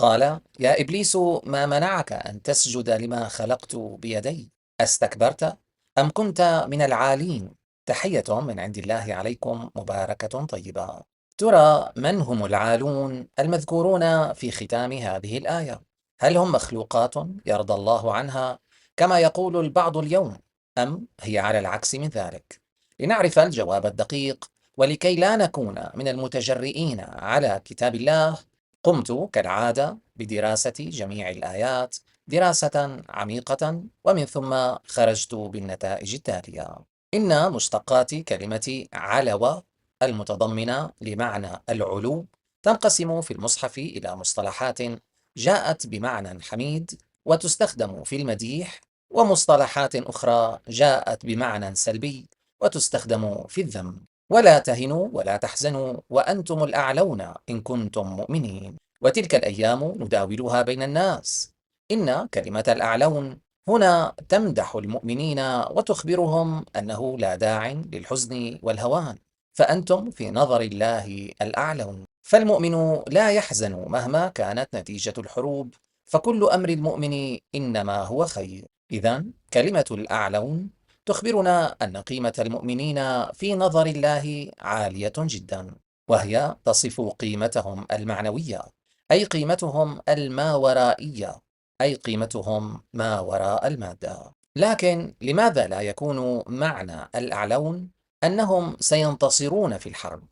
قال: يا إبليس، ما منعك أن تسجد لما خلقت بيدي؟ أستكبرت أم كنت من العالين؟ تحية من عند الله عليكم مباركة طيبة. ترى من هم العالون المذكورون في ختام هذه الآية؟ هل هم مخلوقات يرضى الله عنها كما يقول البعض اليوم، أم هي على العكس من ذلك؟ لنعرف الجواب الدقيق ولكي لا نكون من المتجرئين على كتاب الله، قمت كالعادة بدراسة جميع الآيات دراسة عميقة، ومن ثم خرجت بالنتائج التالية. إن مشتقات كلمة علو المتضمنة لمعنى العلو تنقسم في المصحف إلى مصطلحات جاءت بمعنى حميد وتستخدم في المديح، ومصطلحات أخرى جاءت بمعنى سلبي وتستخدم في الذم. ولا تهنوا ولا تحزنوا وأنتم الأعلون إن كنتم مؤمنين، وتلك الأيام نداولها بين الناس. إن كلمة الأعلون هنا تمدح المؤمنين وتخبرهم أنه لا داع للحزن والهوان، فأنتم في نظر الله الأعلون. فالمؤمن لا يحزن مهما كانت نتيجة الحروب، فكل أمر المؤمن إنما هو خير. إذن كلمة الأعلون تخبرنا أن قيمة المؤمنين في نظر الله عالية جدا، وهي تصف قيمتهم المعنوية، أي قيمتهم الماورائية، أي قيمتهم ما وراء المادة. لكن لماذا لا يكون معنى الأعلون أنهم سينتصرون في الحرب؟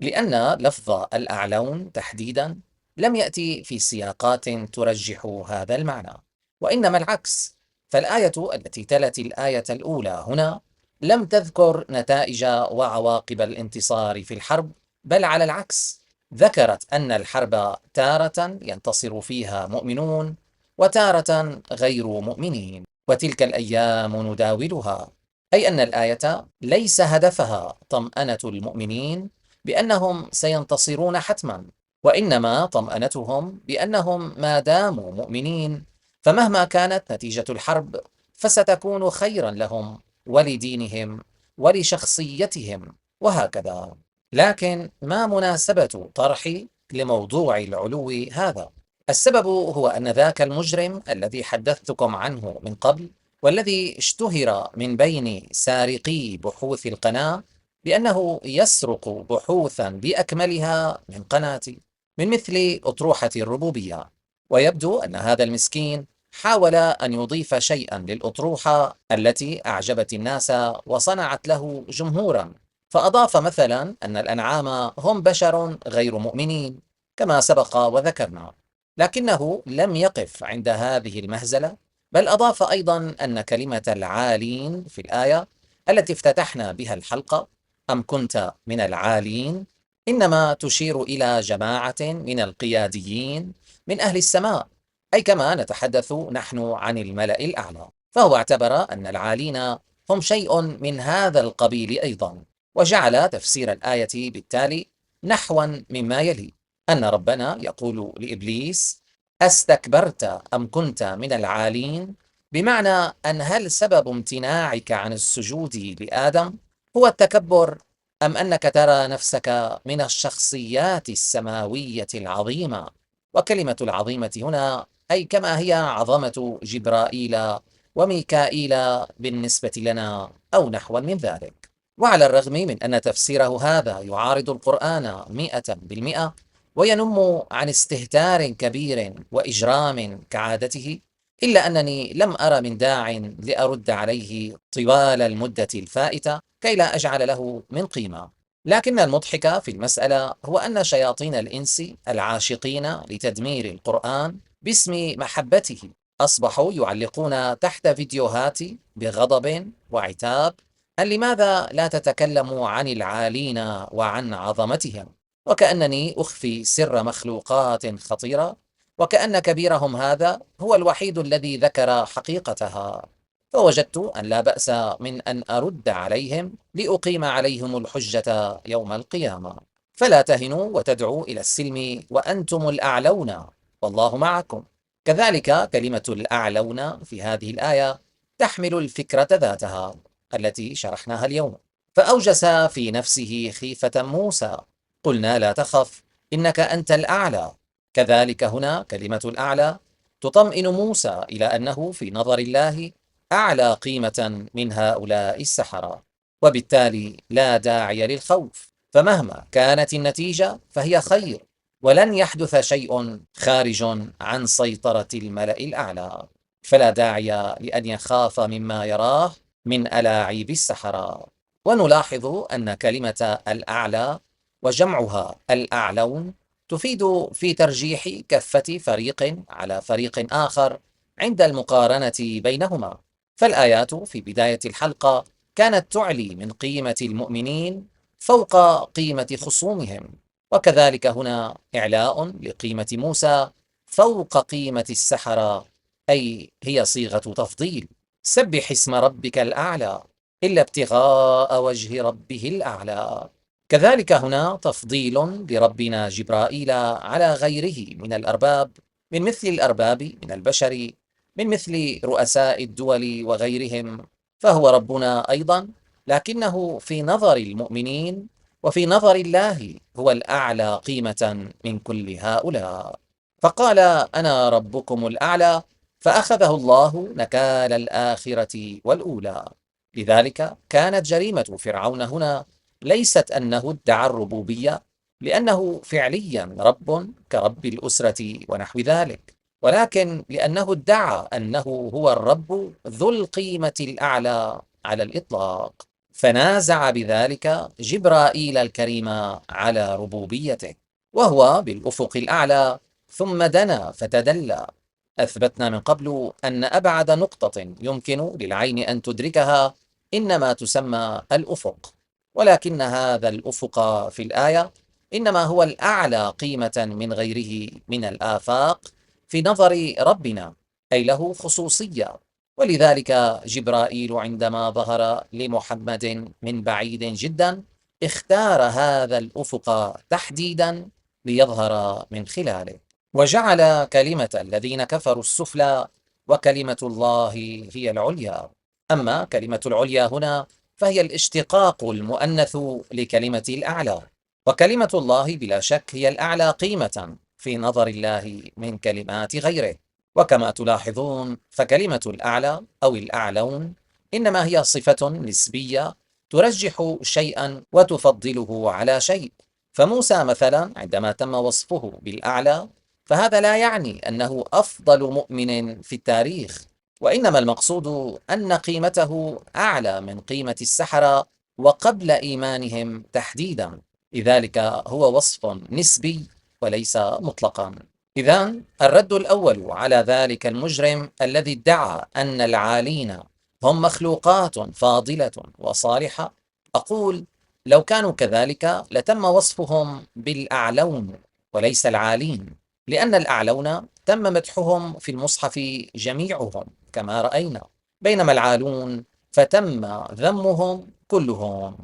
لأن لفظ الأعلون تحديدا لم يأتي في سياقات ترجح هذا المعنى، وإنما العكس. فالآية التي تلت الآية الأولى هنا لم تذكر نتائج وعواقب الانتصار في الحرب، بل على العكس، ذكرت أن الحرب تارة ينتصر فيها مؤمنون وتارة غير مؤمنين، وتلك الأيام نداولها. أي أن الآية ليس هدفها طمأنة المؤمنين بأنهم سينتصرون حتما، وإنما طمأنتهم بأنهم ما داموا مؤمنين فمهما كانت نتيجة الحرب فستكون خيرا لهم ولدينهم ولشخصيتهم وهكذا. لكن ما مناسبة طرحي لموضوع العلو هذا؟ السبب هو أن ذاك المجرم الذي حدثتكم عنه من قبل، والذي اشتهر من بين سارقي بحوث القناة بأنه يسرق بحوثا بأكملها من قناتي، من مثل أطروحة الربوبية، ويبدو أن هذا المسكين حاول أن يضيف شيئا للأطروحة التي أعجبت الناس وصنعت له جمهورا، فأضاف مثلا أن الأنعام هم بشر غير مؤمنين كما سبق وذكرنا. لكنه لم يقف عند هذه المهزلة، بل أضاف أيضا أن كلمة العالين في الآية التي افتتحنا بها الحلقة، أم كنت من العالين، إنما تشير إلى جماعة من القياديين من أهل السماء، أي كما نتحدث نحن عن الملأ الأعلى. فهو اعتبر أن العالين هم شيء من هذا القبيل أيضا، وجعل تفسير الآية بالتالي نحوا مما يلي: أن ربنا يقول لإبليس: أستكبرت أم كنت من العالين؟ بمعنى أن هل سبب امتناعك عن السجود لآدم هو التكبر، أم أنك ترى نفسك من الشخصيات السماوية العظيمة؟ وكلمة العظيمة هنا أي كما هي عظمة جبرائيل وميكائيل بالنسبة لنا أو نحو من ذلك. وعلى الرغم من أن تفسيره هذا يعارض القرآن 100%، وينم عن استهتار كبير وإجرام كعادته، إلا أنني لم أر من داع لأرد عليه طوال المدة الفائتة كي لا أجعل له من قيمة. لكن المضحك في المسألة هو أن شياطين الإنس العاشقين لتدمير القرآن باسم محبته أصبحوا يعلقون تحت فيديوهاتي بغضب وعتاب أن لماذا لا تتكلم عن العالين وعن عظمتهم، وكأنني أخفي سر مخلوقات خطيرة، وكأن كبيرهم هذا هو الوحيد الذي ذكر حقيقتها. فوجدت أن لا بأس من أن أرد عليهم لأقيم عليهم الحجة يوم القيامة. فلا تهنوا وتدعوا إلى السلم وأنتم الأعلون والله معكم. كذلك كلمة الأعلون في هذه الآية تحمل الفكرة ذاتها التي شرحناها اليوم. فأوجس في نفسه خيفة موسى: قلنا لا تخف إنك أنت الأعلى. كذلك هنا كلمة الأعلى تطمئن موسى إلى أنه في نظر الله أعلى قيمة من هؤلاء السحرة، وبالتالي لا داعي للخوف، فمهما كانت النتيجة فهي خير، ولن يحدث شيء خارج عن سيطرة الملأ الأعلى، فلا داعي لأن يخاف مما يراه من ألاعيب السحرة. ونلاحظ أن كلمة الأعلى وجمعها الأعلون تفيد في ترجيح كفة فريق على فريق آخر عند المقارنة بينهما، فالآيات في بداية الحلقة كانت تعلي من قيمة المؤمنين فوق قيمة خصومهم، وكذلك هنا إعلاء لقيمة موسى فوق قيمة السحرة، أي هي صيغة تفضيل. سبح اسم ربك الأعلى إلا ابتغاء وجه ربه الأعلى. كذلك هنا تفضيل لربنا جبرائيل على غيره من الأرباب، من مثل الأرباب من البشر، من مثل رؤساء الدول وغيرهم، فهو ربنا أيضا، لكنه في نظر المؤمنين وفي نظر الله هو الأعلى قيمة من كل هؤلاء. فقال أنا ربكم الأعلى، فأخذه الله نكال الآخرة والأولى. لذلك كانت جريمة فرعون هنا ليست أنه ادعى الربوبية لأنه فعليا رب كرب الأسرة ونحو ذلك، ولكن لأنه ادعى أنه هو الرب ذو القيمة الأعلى على الإطلاق، فنازع بذلك جبرائيل الكريم على ربوبيته، وهو بالأفق الأعلى ثم دنا فتدلى. أثبتنا من قبل أن أبعد نقطة يمكن للعين أن تدركها إنما تسمى الأفق، ولكن هذا الأفق في الآية إنما هو الأعلى قيمة من غيره من الآفاق في نظر ربنا، أي له خصوصية. ولذلك جبرائيل عندما ظهر لمحمد من بعيد جدا اختار هذا الأفق تحديدا ليظهر من خلاله، وجعل كلمة الذين كفروا السفلى وكلمة الله هي العليا. أما كلمة العليا هنا فهي الاشتقاق المؤنث لكلمة الأعلى، وكلمة الله بلا شك هي الأعلى قيمة في نظر الله من كلمات غيره. وكما تلاحظون فكلمة الأعلى أو الأعلون إنما هي صفة نسبية ترجح شيئا وتفضله على شيء. فموسى مثلا عندما تم وصفه بالأعلى فهذا لا يعني أنه أفضل مؤمن في التاريخ، وإنما المقصود أن قيمته أعلى من قيمة السحرة وقبل إيمانهم تحديدا، لذلك هو وصف نسبي وليس مطلقا. إذن الرد الأول على ذلك المجرم الذي ادعى أن العالين هم مخلوقات فاضلة وصالحة، أقول لو كانوا كذلك لتم وصفهم بالأعلون وليس العالين، لأن الأعلون تم مدحهم في المصحف جميعهم كما رأينا، بينما العالون فتم ذمهم كلهم.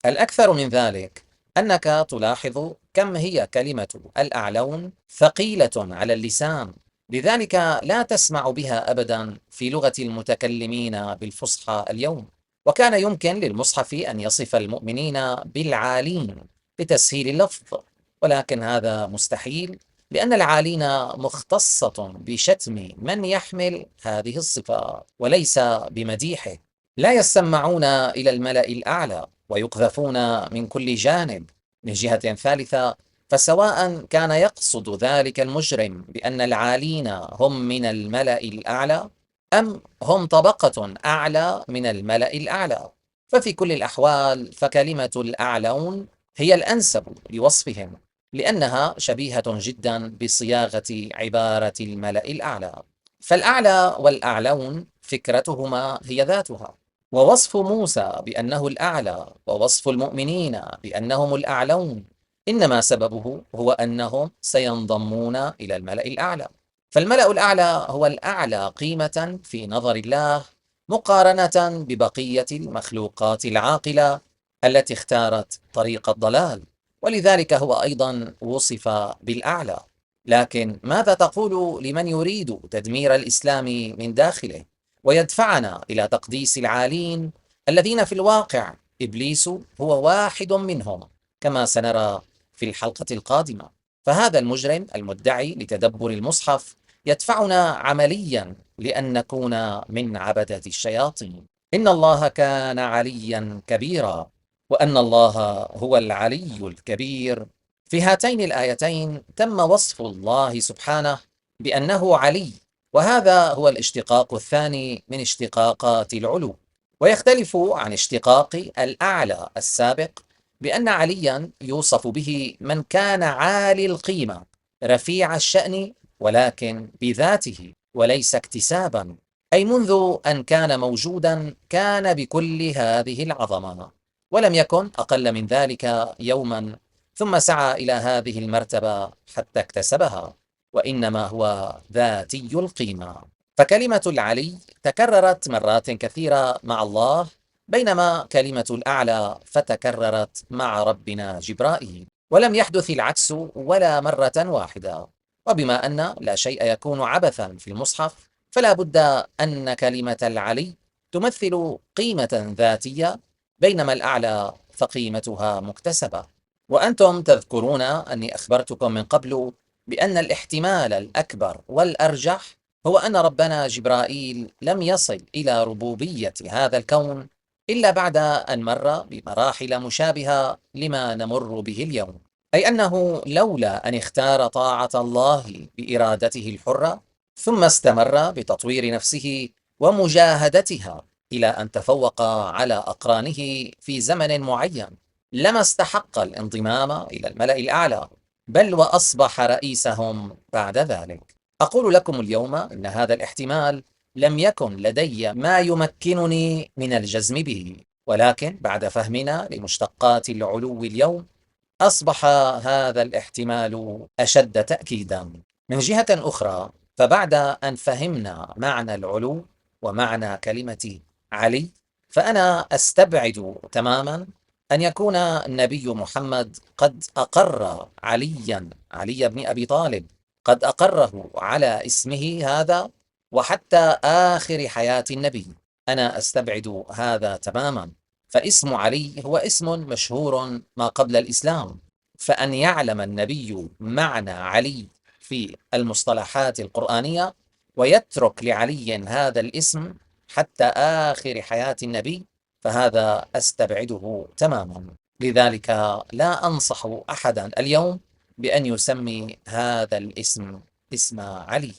الأكثر من ذلك أنك تلاحظ كم هي كلمة الأعلون ثقيلة على اللسان، لذلك لا تسمع بها أبدا في لغة المتكلمين بالفصحى اليوم، وكان يمكن للمصحف أن يصف المؤمنين بالعالين لتسهيل اللفظ، ولكن هذا مستحيل، لأن العالين مختصة بشتم من يحمل هذه الصفة وليس بمديحه. لا يسمعون إلى الملأ الأعلى ويقذفون من كل جانب. من جهة ثالثة، فسواء كان يقصد ذلك المجرم بأن العالين هم من الملأ الأعلى أم هم طبقة أعلى من الملأ الأعلى، ففي كل الأحوال فكلمة الأعلون هي الأنسب لوصفهم، لأنها شبيهة جدا بصياغة عبارة الملأ الأعلى. فالأعلى والأعلون فكرتهما هي ذاتها، ووصف موسى بأنه الأعلى ووصف المؤمنين بأنهم الأعلون إنما سببه هو أنهم سينضمون إلى الملأ الأعلى، فالملأ الأعلى هو الأعلى قيمة في نظر الله مقارنة ببقية المخلوقات العاقلة التي اختارت طريق الضلال، ولذلك هو أيضا وصف بالأعلى. لكن ماذا تقول لمن يريد تدمير الإسلام من داخله ويدفعنا إلى تقديس العالين الذين في الواقع إبليس هو واحد منهم، كما سنرى في الحلقة القادمة؟ فهذا المجرم المدعي لتدبر المصحف يدفعنا عمليا لأن نكون من عبدة الشياطين. إن الله كان عليا كبيرا، وأن الله هو العلي الكبير. في هاتين الآيتين تم وصف الله سبحانه بأنه علي، وهذا هو الاشتقاق الثاني من اشتقاقات العلو، ويختلف عن اشتقاق الأعلى السابق بأن عليا يوصف به من كان عالي القيمة رفيع الشأن، ولكن بذاته وليس اكتسابا، أي منذ أن كان موجودا كان بكل هذه العظمة، ولم يكن أقل من ذلك يوما ثم سعى إلى هذه المرتبة حتى اكتسبها، وإنما هو ذاتي القيمة. فكلمة العلي تكررت مرات كثيرة مع الله، بينما كلمة الأعلى فتكررت مع ربنا جبرائيل، ولم يحدث العكس ولا مرة واحدة. وبما أن لا شيء يكون عبثا في المصحف، فلا بد أن كلمة العلي تمثل قيمة ذاتية، بينما الأعلى فقيمتها مكتسبة. وأنتم تذكرون أني أخبرتكم من قبل بأن الاحتمال الأكبر والأرجح هو أن ربنا جبرائيل لم يصل إلى ربوبية هذا الكون إلا بعد أن مر بمراحل مشابهة لما نمر به اليوم، أي أنه لولا أن اختار طاعة الله بإرادته الحرة ثم استمر بتطوير نفسه ومجاهدتها إلى أن تفوق على أقرانه في زمن معين، لما استحق الانضمام إلى الملأ الأعلى، بل وأصبح رئيسهم بعد ذلك. أقول لكم اليوم إن هذا الاحتمال لم يكن لدي ما يمكنني من الجزم به، ولكن بعد فهمنا لمشتقات العلو اليوم أصبح هذا الاحتمال أشد تأكيدا. من جهة أخرى، فبعد أن فهمنا معنى العلو ومعنى كلمة علي، فأنا أستبعد تماما أن يكون النبي محمد قد أقر علي بن أبي طالب، قد أقره على اسمه هذا وحتى آخر حياة النبي. أنا أستبعد هذا تماما، فاسم علي هو اسم مشهور ما قبل الإسلام، فأن يعلم النبي معنى علي في المصطلحات القرآنية ويترك لعلي هذا الاسم حتى آخر حياة النبي، فهذا أستبعده تماما. لذلك لا أنصح أحدا اليوم بأن يسمي هذا الاسم اسم علي.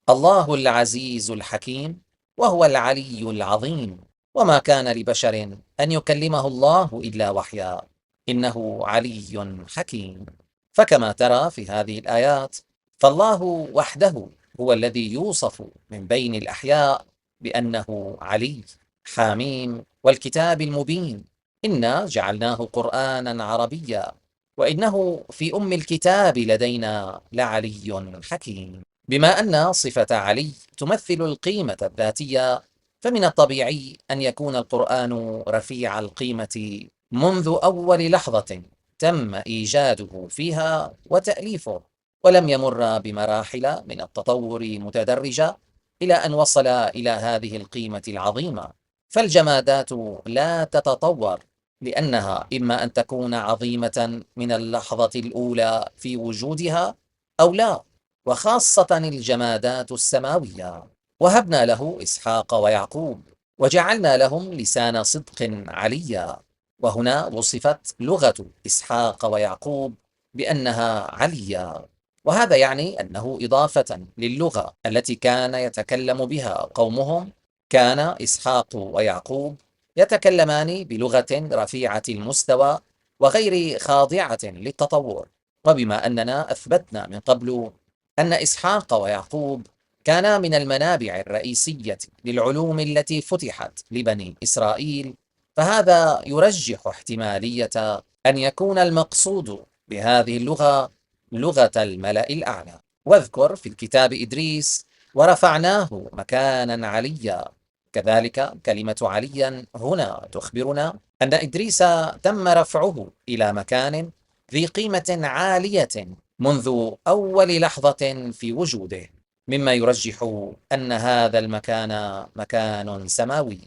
الله العزيز الحكيم، وهو العلي العظيم، وما كان لبشر أن يكلمه الله إلا وحيا، إنه علي حكيم. فكما ترى في هذه الآيات، فالله وحده هو الذي يوصف من بين الأحياء بأنه علي حميم. والكتاب المبين إنا جعلناه قرآنا عربيا، وإنه في أم الكتاب لدينا لعلي حكيم. بما أن صفة علي تمثل القيمة الذاتية، فمن الطبيعي أن يكون القرآن رفيع القيمة منذ أول لحظة تم إيجاده فيها وتأليفه، ولم يمر بمراحل من التطور متدرجة إلى أن وصل إلى هذه القيمة العظيمة. فالجمادات لا تتطور لأنها إما أن تكون عظيمة من اللحظة الأولى في وجودها أو لا، وخاصة الجمادات السماوية. وهبنا له إسحاق ويعقوب وجعلنا لهم لسان صدق عليا. وهنا وصفت لغة إسحاق ويعقوب بأنها عليا، وهذا يعني أنه إضافة للغة التي كان يتكلم بها قومهم. كان إسحاق ويعقوب يتكلمان بلغة رفيعة المستوى وغير خاضعة للتطور. وبما أننا أثبتنا من قبل أن إسحاق ويعقوب كانا من المنابع الرئيسية للعلوم التي فتحت لبني إسرائيل، فهذا يرجح احتمالية أن يكون المقصود بهذه اللغة لغة الملأ الأعلى. واذكر في الكتاب إدريس ورفعناه مكانا عليا. كذلك كلمة عليا هنا تخبرنا أن إدريس تم رفعه إلى مكان ذي قيمة عالية منذ أول لحظة في وجوده، مما يرجح أن هذا المكان مكان سماوي.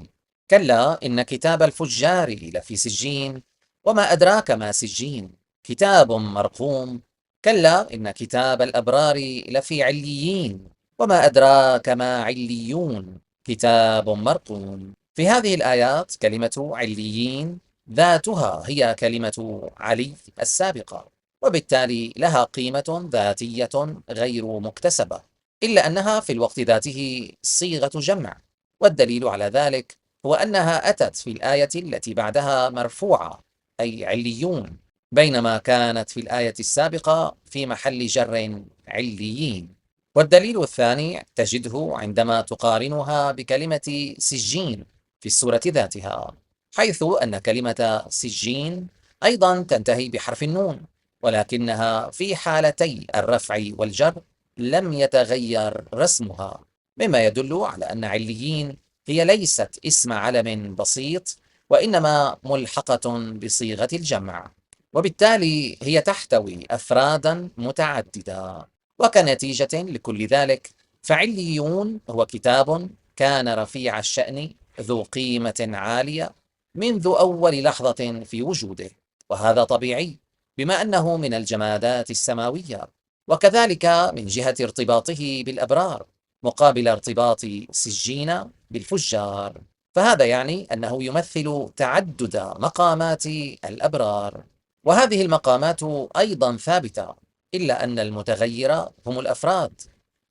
كلا إن كتاب الفجار لفي سجين، وما أدراك ما سجين، كتاب مرقوم كلا إن كتاب الأبرار لفي عليين، وما أدراك ما عليون، كتاب مرقوم. في هذه الآيات كلمة عليين ذاتها هي كلمة علي السابقة، وبالتالي لها قيمة ذاتية غير مكتسبة، إلا أنها في الوقت ذاته صيغة جمع، والدليل على ذلك هو أنها أتت في الآية التي بعدها مرفوعة، أي عليون، بينما كانت في الآية السابقة في محل جر عليين. والدليل الثاني تجده عندما تقارنها بكلمة سجين في السورة ذاتها، حيث أن كلمة سجين أيضا تنتهي بحرف النون، ولكنها في حالتي الرفع والجر لم يتغير رسمها، مما يدل على أن عليين هي ليست اسم علم بسيط، وإنما ملحقة بصيغة الجمع، وبالتالي هي تحتوي أفرادا متعددة. وكنتيجة لكل ذلك، فعليون هو كتاب كان رفيع الشأن ذو قيمة عالية منذ أول لحظة في وجوده، وهذا طبيعي بما أنه من الجمادات السماوية، وكذلك من جهة ارتباطه بالأبرار مقابل ارتباط سجين بالفجار، فهذا يعني أنه يمثل تعدد مقامات الأبرار، وهذه المقامات أيضا ثابتة، إلا أن المتغير هم الأفراد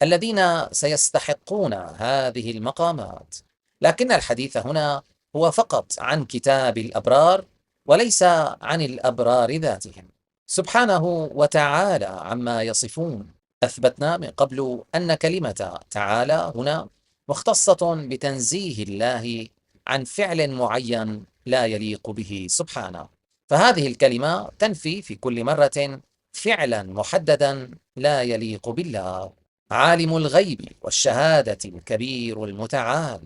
الذين سيستحقون هذه المقامات. لكن الحديث هنا هو فقط عن كتاب الأبرار، وليس عن الأبرار ذاتهم سبحانه وتعالى عما يصفون. أثبتنا من قبل أن كلمة تعالى هنا مختصة بتنزيه الله عن فعل معين لا يليق به سبحانه، فهذه الكلمة تنفي في كل مرة فعلا محددا لا يليق بالله، عالم الغيب والشهادة الكبير المتعال.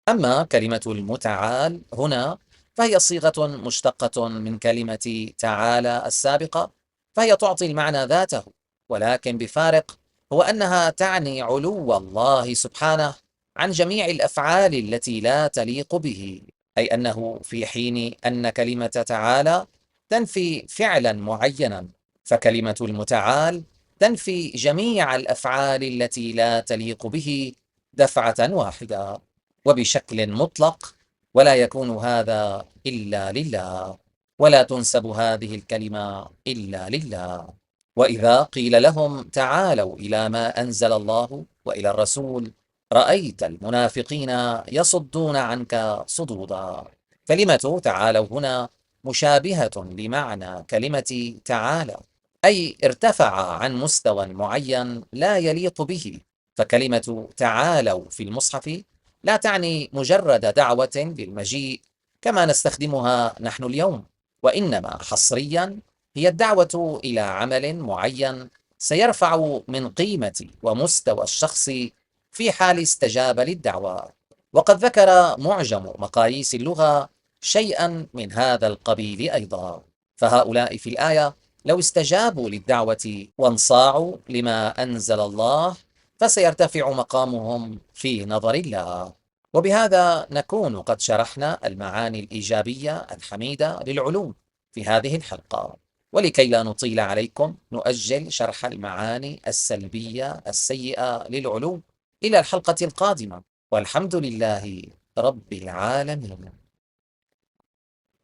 أما كلمة المتعال هنا فهي صيغة مشتقة من كلمة تعالى السابقة، فهي تعطي المعنى ذاته، ولكن بفارق، هو أنها تعني علو الله سبحانه عن جميع الأفعال التي لا تليق به، أي أنه في حين أن كلمة تعالى تنفي فعلا معينا، فكلمة المتعال تنفي جميع الأفعال التي لا تليق به دفعة واحدة وبشكل مطلق، ولا يكون هذا إلا لله، ولا تنسب هذه الكلمة إلا لله. وإذا قيل لهم تعالوا إلى ما أنزل الله وإلى الرسول رأيت المنافقين يصدون عنك صدودا. كلمة تعالوا هنا مشابهة لمعنى كلمة تعالى، أي ارتفع عن مستوى معين لا يليق به، فكلمة تعالوا في المصحف لا تعني مجرد دعوة للمجيء كما نستخدمها نحن اليوم، وإنما حصريا هي الدعوة إلى عمل معين سيرفع من قيمة ومستوى الشخص في حال استجاب للدعوة. وقد ذكر معجم مقاييس اللغة شيئا من هذا القبيل أيضا، فهؤلاء في الآية لو استجابوا للدعوة وانصاعوا لما أنزل الله فسيرتفع مقامهم في نظر الله. وبهذا نكون قد شرحنا المعاني الإيجابية الحميدة للعلوم في هذه الحلقة، ولكي لا نطيل عليكم نؤجل شرح المعاني السلبية السيئة للعلوم إلى الحلقة القادمة، والحمد لله رب العالمين.